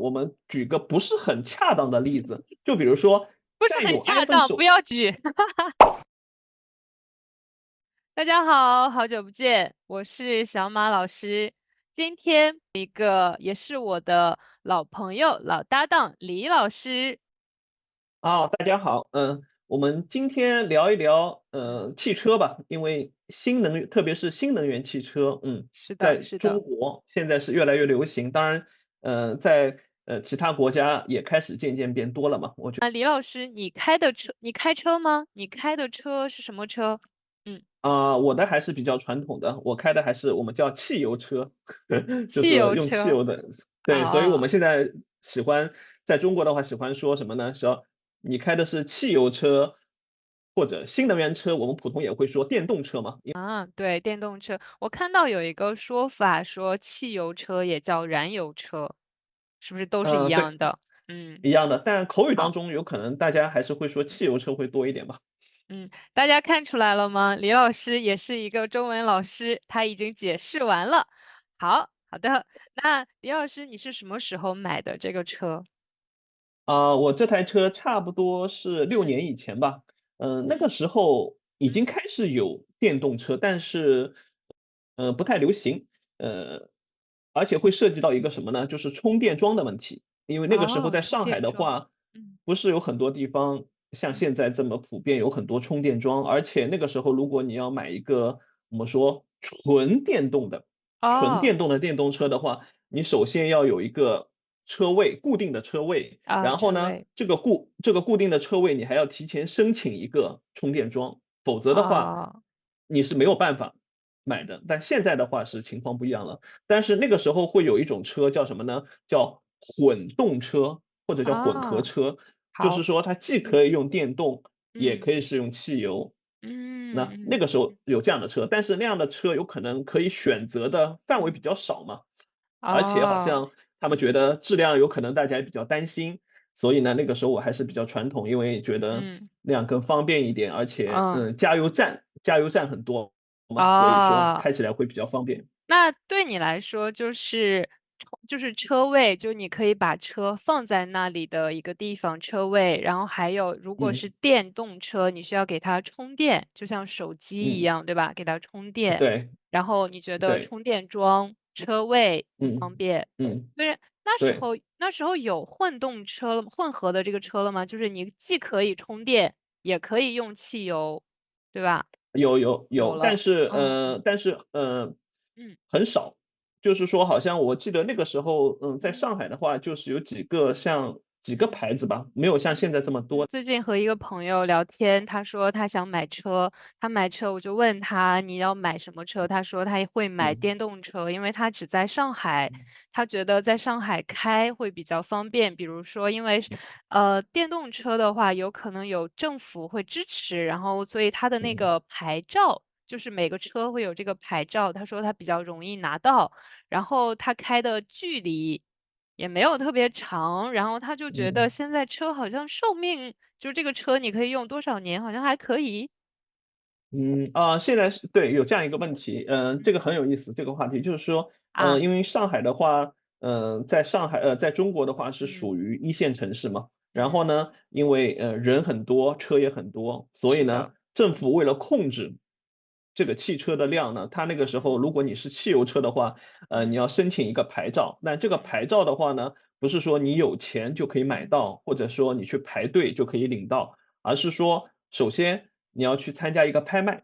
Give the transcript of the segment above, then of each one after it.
我们举个不是很恰当的例子，就比如说不是很在有 恰 iPhone 当，不手，要举。大家好，好久不见，我是小马老师。今天一个也是我的老朋友、老搭档李老师。大家好，我们今天聊一聊汽车吧，因为新能源，特别是新能源汽车，是的，在中是的。国现在是越来越流行，当然，在其他国家也开始渐渐变多了嘛。李老师，你开车吗？你开的车是什么车？嗯，我的还是比较传统的，我开的还是我们叫汽油车，就汽是用汽油车油的。对，所以我啊。们现在喜欢在中国的话，喜欢说什么呢？说你开的是汽油车或者新能源车，我们普通也会说电动车嘛，啊，对，电动车，我看到有一个说法说汽油车也叫燃油车，是不是都是一对，样的？嗯，一样的。但口语当好。中有可能大家还是会说汽油车会多一点吧。嗯，大家看出来了吗？李老师也是一个中文老师，他已经解释完了。好，好的。那李老师，你是什么时候买的这个车？我这台车差不多是嗯6年以前吧，那个嗯时候已嗯。经开始有电动车，但是，不太流行，呃，而且会涉及到一个什么呢？就是充电桩的问题。因为那个时候哦，充在上海电桩。的话，嗯不是有很多地方像嗯。现在这么普遍有很多充电桩，而且那个时候如果你要买一个我们说纯哦。电动的电动车的话，你首先要有一个车位，固定的车位，啊，然后呢，车位。这个固定的车位你还要提前申请一个充电桩，否则的话哦。你是没有办法买的。但现在的话是情况不一样了，但是那个时候会有一种车叫什么呢？叫混动车或者叫混合啊，车，就是好。说它既可以用电动，也嗯可以是用汽油。那嗯嗯。个时候有这样的车，但是那样的车有可能可以选择的范围比较少嘛，而且好哦。像他们觉得质量有可能大家也比较担心，所以呢，那个时候我还是比较传统，因为觉得嗯那样更方便一点，而且嗯。加油站很多嘛，所以说哦。开起来会比较方便。那对你来说，就是车位，就你可以把车放在那里的一个地方，车位。然后还有，如果嗯是电动车，你需要给它充电，就像手机一嗯，样，对吧？给它充电。对然后你觉得对，充电桩、车位不方嗯便？嗯对，那时对。候那时候有混动车了，混合的这个车了吗？就是你既可以充电，也可以用汽油，对吧？有，但有了。是嗯嗯。很少。就是说，好像我记得那个时候，在嗯上海的话，就是有几个嗯。牌子吧，没有像现在这么多。最近和一个朋友聊天，他说他想买车，他买车我就问他你要买什么车，他说他会买嗯电动车，因为他只在上海，他觉得在上海开会比较方便，比如说因为电动车的话有可能有政府会支持，然后所以他的那嗯个牌照。就是每个车会有这个牌照，他说他比较容易拿到，然后他开的距离也没有特别长，然后他就觉得嗯现在车好像寿命，就这个车你可以用多少年，好像还可以。现在是对，有这样一个问题，这个嗯很有意思，这个话题就是说，啊。因为上海的话，在上海，在中国的话是嗯属于一线城市嘛，然后嗯。呢，因为人很多，车也很多，所以呢，是的。政府为了控制这个汽车的量呢，它那个时候嗯如果你是汽油车的话，你嗯要申请一个牌照，那这个嗯牌照的话呢，不是说你有钱就可以买嗯。到，或者说你去排队就可以领到，而是说，首先你要去参加一个拍卖，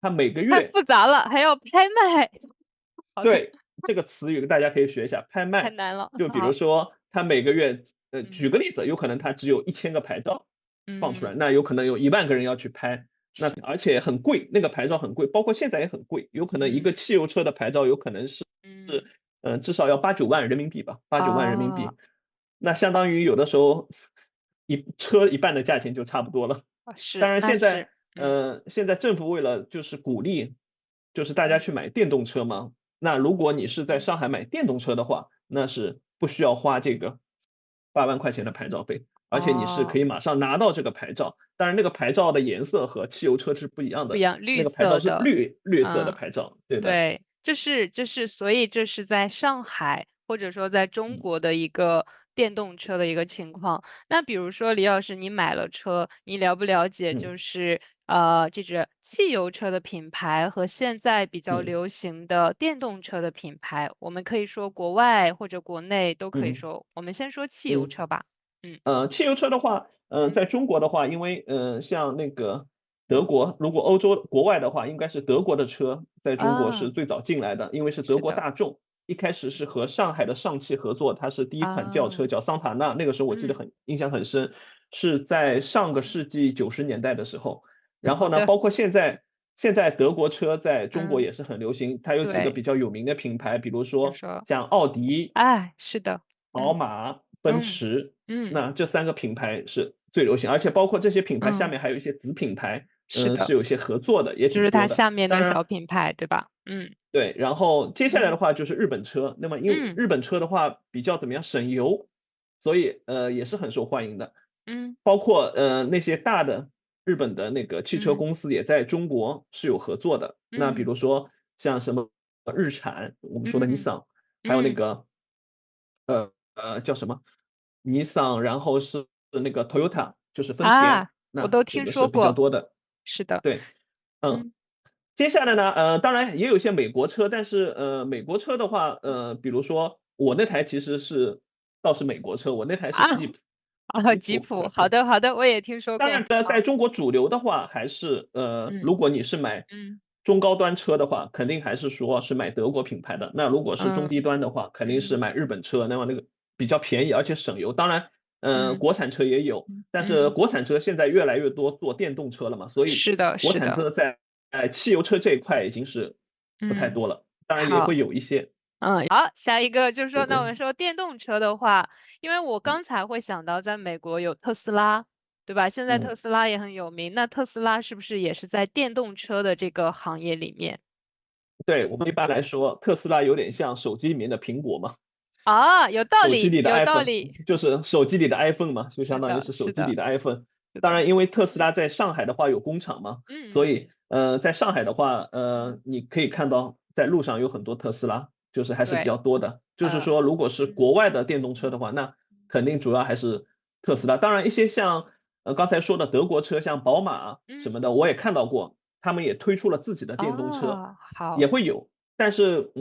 它每个太月复杂了，还要拍卖。好的。对，这个词语大家可以学一下，拍卖。太难了。就比如好。说它每个月，嗯举个例子，有可能它只有1000个牌照放出来，嗯。那有可能有1万个人要去拍，那是。而且很贵，那个牌照很贵，包括现在也很贵，有可能一个嗯汽油车的牌照有可能是，嗯。至少要8、9万人民币吧，8、9万人民啊。币，那相当于有的时候车一半的价钱就差不多了。是，当然现在，那是。嗯现在政府为了就是鼓励，就是大家嗯去买电动车嘛，那如果你是在嗯。上海买电动车的话，那是不需要花这个8万块钱的牌照费，而且你是可哦。以马上拿到这个牌照。当然那个牌照的颜色和汽油车是不一样的，不一样，绿那个牌照是色的。绿色的嗯。牌照，对的。对，所以这是在上海或者说在中嗯国的一个电动车的一个情况。那比如说李老师，你买了车，你了不了解嗯就是这种汽油车的品牌和现在比较嗯流行的电动车的品牌？我们可以说国外或者国内都可以嗯说。我们先说汽油嗯。车吧。嗯汽油车的话，嗯在中国的话，因为像那个德国，如果欧洲国外的话，应该是德国的车在中国啊，是最早进来的，因为是德国是的大众，一开始是和上海的上汽合作，它是第一款轿车啊，叫桑塔纳，那个时候我记得嗯，很印象很深，是在上个世纪90年代的时候。然后呢，好的，包括现在德国车在中国嗯，也是很流行，它有几个对，比较有名的品牌，比如说比如说，像奥迪、哎，是的，宝嗯马、奔嗯驰，嗯那这3个品牌是最流行，而且包括这些品牌下嗯，面还有一些子品牌，是的，是有一些合作的，也就是它挺多的。下面的小当然品牌，对吧？嗯对，然后接下来的嗯话就是日本车，那么因为嗯日本车的话比较怎么样，省油，所以也是很受欢迎的。嗯包括那些大的日本的那个汽车嗯公司也在中国是有合作的。那比嗯如说像什么日产，我们说的尼嗯桑，还有那嗯，个叫什么？尼桑，然后是那个 Toyota，就是丰田，啊，我那都听这个是比较说过，多的。是的，对，嗯，嗯接下来呢，当然也有一些美国车，但是美国车的话，比如说我那台其实倒是美国车，我那台是啊吉普，啊，吉普，好的好的，我也听说过，当然呢，在好，中国主流的话，还是嗯如果你是买嗯中高端车的话，肯定还是说是买德国品牌的。那如果是中嗯低端的话，肯定是嗯买日本车，那么那个比较便宜而且省油。当然，嗯国产车也有，但是嗯，国产车现在越来越多做电动车了嘛，所以是的国产是的，车在汽油车这一块已经是不太嗯，多了，当然也好。会有一些，好，下一个就是说，那我对对，们说电动车的话，因为我嗯刚才会想到在美国有特斯拉，对吧？现在特嗯。斯拉也很有名，那特斯拉是不是也是在电动车的这个行业里面？对，我们一般来说，特斯拉有点像手机里面的苹果嘛。啊，有道理，手机里的 有道 iPhone 理，就是手机里的 iPhone 嘛，就相当于是的，是手机里是的，的 iPhone。是的，当然，因为特斯拉在上海的话有工厂嘛，所嗯以在上海的话，嗯，你可以看到在路上有很多特斯拉，就是还是比对，较多的。就是呃，说，如果是嗯国外的电动车的话，那肯定主要还是特斯拉。当然，一些像刚才说的德国车，像宝马什嗯，么的，我也看到过，他们也推出了自己的电动车，啊，好，也会有。但是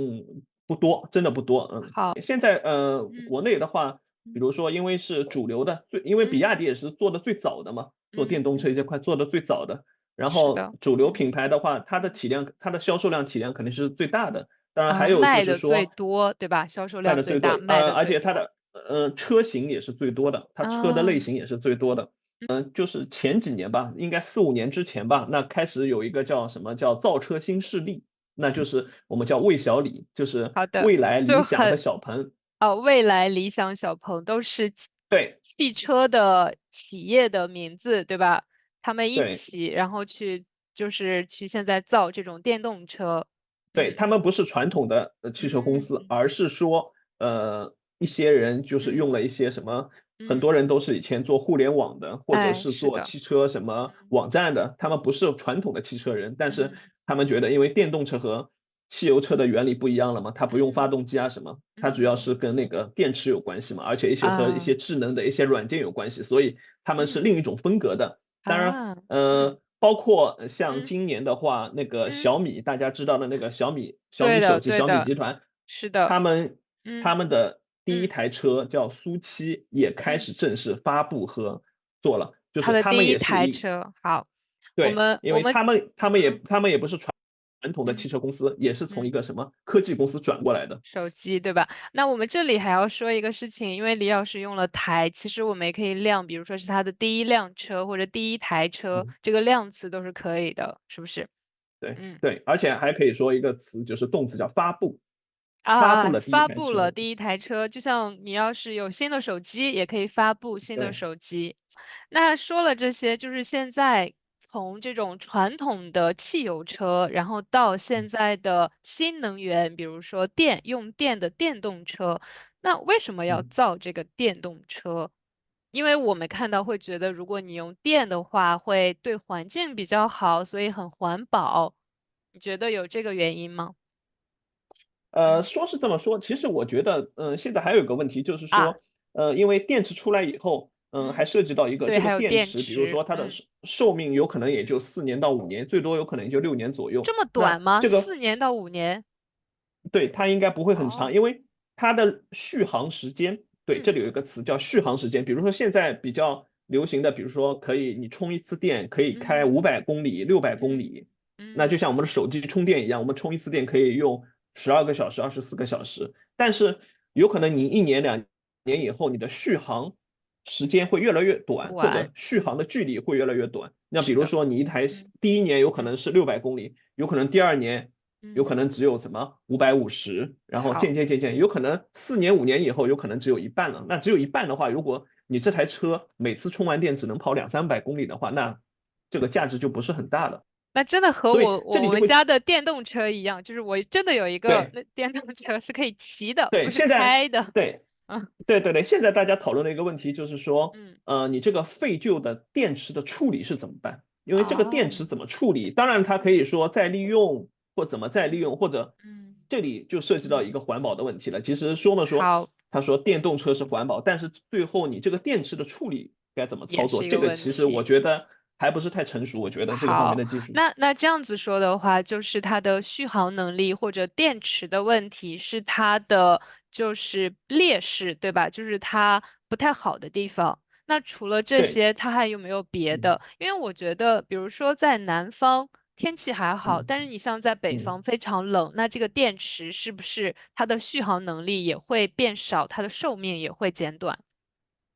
不多，真的不多。好，现在嗯国内的话，比嗯如说因为是主流的，因为比嗯亚迪也是做的最早的嘛，做电动车嗯，这块做的最早的。然后是的，主流嗯品牌的话，它的体量，它的销售量体量肯定是最大的。当然还啊，有就卖的最是说多，对吧？销售卖的最多，量最大，卖的而最多，且它的车型也是最多的，它车的类啊。型也是最多的。就是前几年吧，应该4、5年之前吧，那开始有一个叫什么叫造车新势力，那就是我们叫魏小李，就是好的，蔚来、理想和就很小鹏。未来、理想、小鹏都是对汽车的企业的名字，对吧？他们一对起，然后就是去现在造这种电动车。对，嗯他们不是传统的汽车公司，嗯而是说一些人就是嗯用了一些什么，很嗯，多人都是以前做互联网的，或者哎，是是的，做汽车什么嗯网站的，他们不是传统的汽车人，但是嗯他们觉得因为电动车和汽油车的原理不一样了嘛，它不用发嗯动机啊什么，它主要嗯是跟那个电池有关系嘛，而且和一啊些智能的一些软件有关系，所以他们是嗯另一种风格的。当然，啊嗯包括像嗯今年的话，那个嗯，小米，大家知道的那个小米对的手机、小米对的，集团，是的，他们他嗯们的第一嗯台车叫苏7，也开嗯，始正式发布和做了，就是他们他的第一也是一台车，好，我对，因为们我们嗯他们也不是传统的汽嗯车公司，也是从一嗯。个什么科技公司转过来的。手机，对吧？那我们这里还要说一个事情，因为李老师用了台，其实我们也可以亮，比如说是他的第一辆车或者第一台车，嗯，这个量词都是可以的，是不是？对嗯，对，而且还可以说一个词，就是动词叫发布，发啊啊，布了第一发布了台车。第一台车，就像你要是有新的手机，也可以发布新的对，手机。那说了这些，就是现在从这种传统的汽油车，然后到现嗯在的新能源，比如说用电的电动车，那为什么要嗯。造这个电动车？因为我们看到会觉得，如果你用电的话，会对环境比较好，所以很环保。你觉得有这个原因吗？嗯说是这么说，其实我觉得，现在还有一个问题就是啊，说，因为电池出来以后，还嗯，涉及到一个对，这个还有电池，比如电池，说它的寿命有可能也就4年到5年，最多有可能也就6年左右。这么短那吗？这个4年到5年？对，它应该不会很长，哦，因为它的续航时间，对，这嗯里有一个词叫续航时间。比如说现在比较流行的，比如说可以你充一次电可以开嗯500公里、600公嗯里，那就嗯，像我们的手机充电一样，我们充一次电可以用12个小时、24个小时。但是有可能你1年2年以后，你的续航时间会越来越短，或者短，续航的距离会越来越短。那比是的，如说你一台嗯第一年有可嗯能是600公里，有可能第二年有嗯，可能只有什么550，然后好。渐渐，有可能4年5年以后有可能只有一半了。那只有一半的话，如果你这台车每次充完电只能跑200-300公里的话，那这个价值就不是很大了。那真的和所以我我我们这里就会家的电动车一样，就是我真的有一个对那电动车是可以骑的，不对，是现在开的。对嗯对，现在大家讨论的一个问题就是说，嗯，你这个废旧的电池的处理是怎么办？因为这个电哦，池怎么处理，当然它可以说再利用或怎么再利嗯用，或者嗯这里就涉及到一嗯，个环保的问题了。其实说嘛说，好，他说电动车是环保，但是最后你这个电池的处理该怎么操作，也是一个这个其实我问题。觉得还不是太成熟，我觉得这个方面好，的技术。那这样子说的话，就是它的续航能力或者电池的问题是它的就是劣势，对吧？就是它不太好的地方。那除了这对，些，它还有没有别嗯的？因为我觉得，比如说在南方天气还好，嗯但是你像在北嗯。方非常冷，那这个电池是不是它的续航能力也会变少，它的寿命也会减短？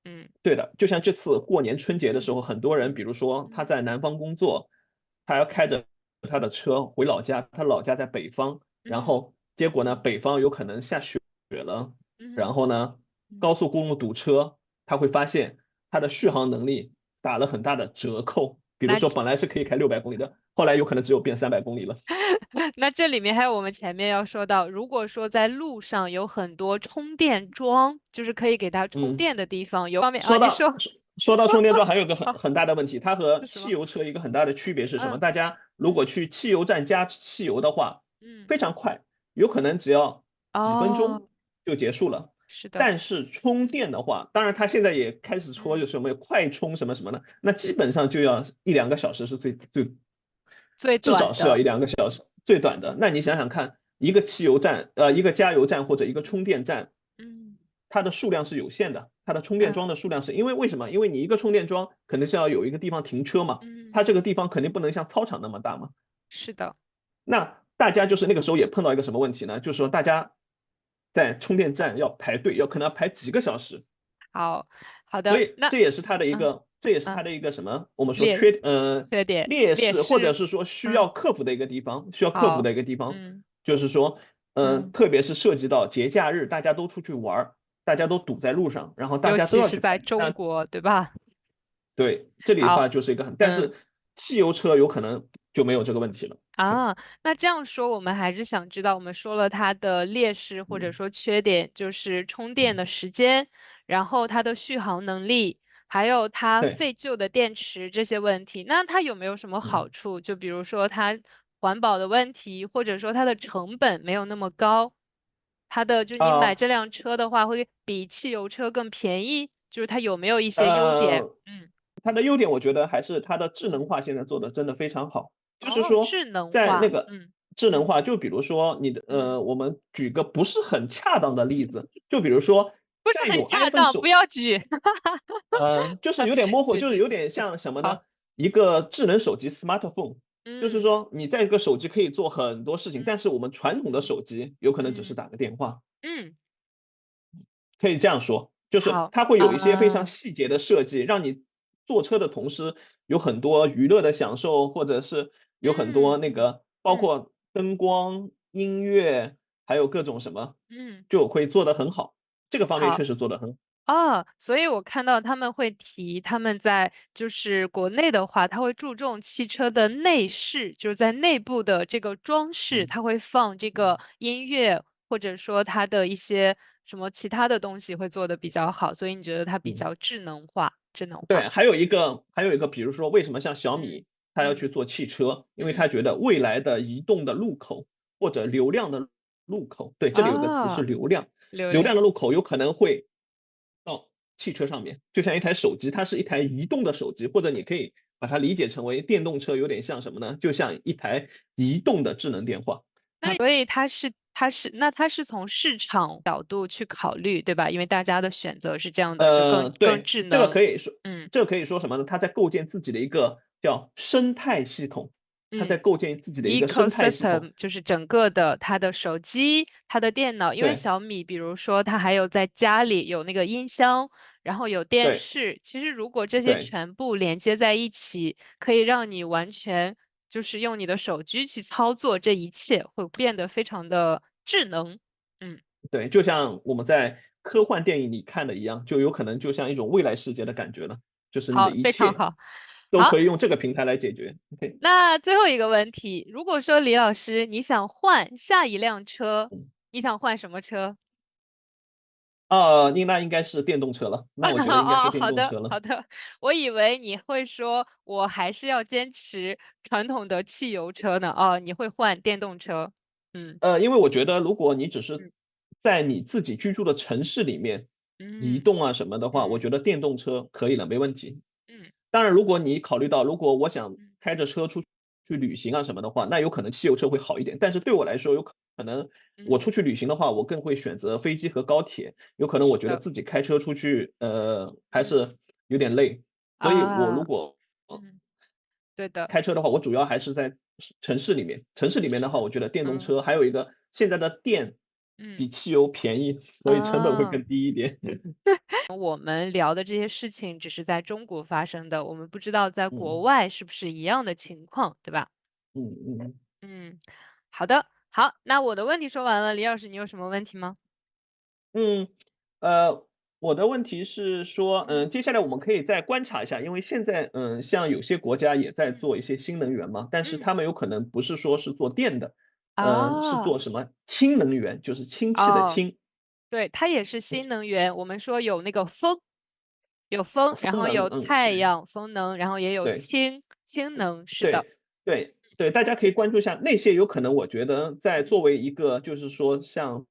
嗯对的，就像这次过年春节的时嗯候，很多人，嗯比如说他嗯在南方工作，他要开着他的车回老家，他老家在北方，然嗯后结果呢，北方有可能下雪了，然嗯后呢，嗯，高速公路堵车，他会发现他的续航能力打了很大的折扣，比如那说本来是可以开600公里的，后来有可能只有变300公里了。那这里面还有我们前面要说到，如果说在路上有很多充电桩，就是可以给它充嗯。电的地方，有方面啊，说到你说说到充电桩，还有个很啊很大的问题，它和是什么？汽油车一个很大的区别是什么？嗯大家如果嗯去汽油站加汽油的话，嗯，非常快，有可能只要几分哦，钟就结束了。是的，但是充电的话，当然它现在也开始说有嗯，什么快充什么什么的，那基本上就要1-2个小时是最至少是要短的，1-2个小时最短的。那你想想看，一个汽油站，一个加油站或者一个充电站，嗯它的数量是有限的，它的充电嗯桩的数量是因为为什么？因为你一个充电桩肯定是要有一个地方停车嘛，嗯，它这个地方肯定不能像操场那么大嘛。是的，那大家就是那个时候也碰到一个什么问题呢？就是说大家在充电站要排队，可能要排几个小时，好好的，所以那这也是它的一嗯个，这也是它嗯，的一个什么？我们说劣缺点劣势，或者劣势，是说需嗯，要克服的一个地方，需要克服好，的一个地方，嗯就是说，嗯。特别是涉及到节假日，大家都出去玩儿，大家都堵在路上，然后大尤家都其是在要去排。那中国，对吧？对，这里的好，话就是一个很，但嗯是汽油车有可能就没有这个问题了。对，啊，那这样说，我们还是想知道，我们说了它的劣势或者嗯说缺点，就是充电嗯，的时间，然后它的续航能力，还有它对，废旧的电池这些问题。那它有没有什么嗯好处？就比如说它环保的问题，或者说它的成本没有那么高，它的就你买啊这辆车的话，会比汽油车更便宜，就是它有没有一些优点？呃，嗯。它的优点我觉得还是它的智能化现在做的真的非常好，就是哦，说智能化，在那个嗯嗯智能化，就比如说你的嗯，我们举个不是很恰当的例子，就比如说不是很在有 恰 iPhone 当，不手，要举，就是有点模糊，就是有举举举，点像什么呢？好，一个智能手机 smartphone，就是嗯说你在一个手机可以做很多事情，但嗯是我们传统的手机有可能只是嗯打个电话，嗯，可以这样说，就是好它会有一些非常啊，细节的设计，让你坐车的同时有很多娱乐的享受，或者是有很多那嗯个包嗯括灯光、音乐，还有各种什么，嗯，就会做得很好。这个方面好。确实做得很好。哦，所以我看到他们会提，他们在就是国内的话，他会注重汽车的内饰，就是在内部的这个装饰，嗯他会放这嗯个音乐，或者说它的一些什么其他的东西会做的比较好，所以你觉得它比嗯。较智能化，智能化。对，还有一个，比如说为什么像小嗯米它要嗯去做汽车，因为它嗯觉得未来的移动的路口或者流量的路口，对，这里有个词是啊，流量，流量。流量的路口有可能会到汽车上面，就像一台手机，它是一台移动的手机，或者你可以把它理解成为电动车，有点像什么呢？就像一台移动的智能电话。它所以它是从市场角度去考虑，对吧？因为大家的选择是这样的，就更对，智能。嗯这个可以说什么呢？它在构建自己的一个叫生态系统，它在嗯构建自己的一个生态系统。，ecosystem 就是整个的它的手机、它的电脑，因为对小米，比如说它还有在家里有那个音箱，然后有电对视。其实如果这些对全部连接在一起，可以让你完全就是用你的手机去操作这一切，会变得非常的智能。嗯。对，就像我们在科幻电影里看的一样，就有可能就像一种未来世界的感觉了，就是你的好，一切非常好。好，都可以用这个平台来解决。OK。那最后一个问题，如果说李老师你想换下一辆车，你想换什么车？那应该是电动车了，那我觉得应该是哦，电好的，动车了。好的。我以为你会说，我还是要坚持传统的汽油车呢。哦，你会换电动车。嗯因为我觉得如果你只是嗯在你自己居住的城市里面移嗯动啊什么的话，我嗯觉得电动车可以了，没问题。嗯当然，如果你考虑到如果我想嗯开着车出去旅行啊什么的话，那有可能汽油车会好一点。但是对我来说，有可能我嗯，出去旅行的话，我更会选择飞机和高铁。有可能我觉得是的。自己开车出去，还嗯是有点累。所以我如啊，果嗯，对的，开车的话，我主要还是在城市里面。城市里面的话，是的。我觉得电动嗯车还有一个现在的电嗯比汽油便宜，所以成本会啊。更低一点。我们聊的这些事情只是在中国发生的，我们不知道在国嗯外是不是一样的情况，对吧？嗯嗯嗯，好的，好，那我的问题说完了，李老师，你有什么问题吗？嗯，我的问题是说，嗯接下来我们可以再观察一下，因为现在，像有些国家也在嗯做一些新能源嘛，但是嗯，他们有可能不是说是做电的，是啊，做什么氢能源，就是氢气的哦，氢。对，它也是新能源。我们说有那个风，有风，然风能，后有太阳风能，然后也有对。氢能，是的。对，大家可以关注一下那些有可能，我觉得在嗯作为一个就是说像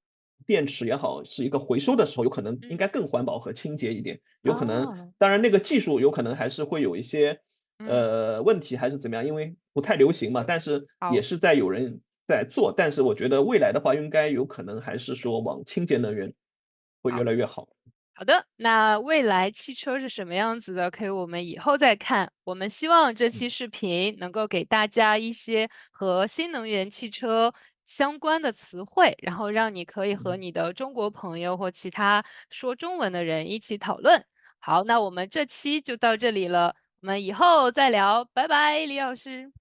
电池也好，是一个回收的时候，有可能应嗯，该更环保和清洁一点。有可能，哦，当然那个技术有可能还是会有一些嗯，问题，还是怎么样，因为不太流行嘛。但是也好。是在有人在做，但是我觉得未来的话，应该有可能还是说往清洁能源会越好。来越好。好的，那未来汽车是什么样子的，可以我们以后再看。我们希望这期嗯视频能够给大家一些和新能源汽车相关的词汇，然后让你可以和嗯，你的中国朋友或其他说中文的人一起讨论。好，那我们这期就到这里了，我们以后再聊，拜拜，李老师。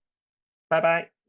拜拜。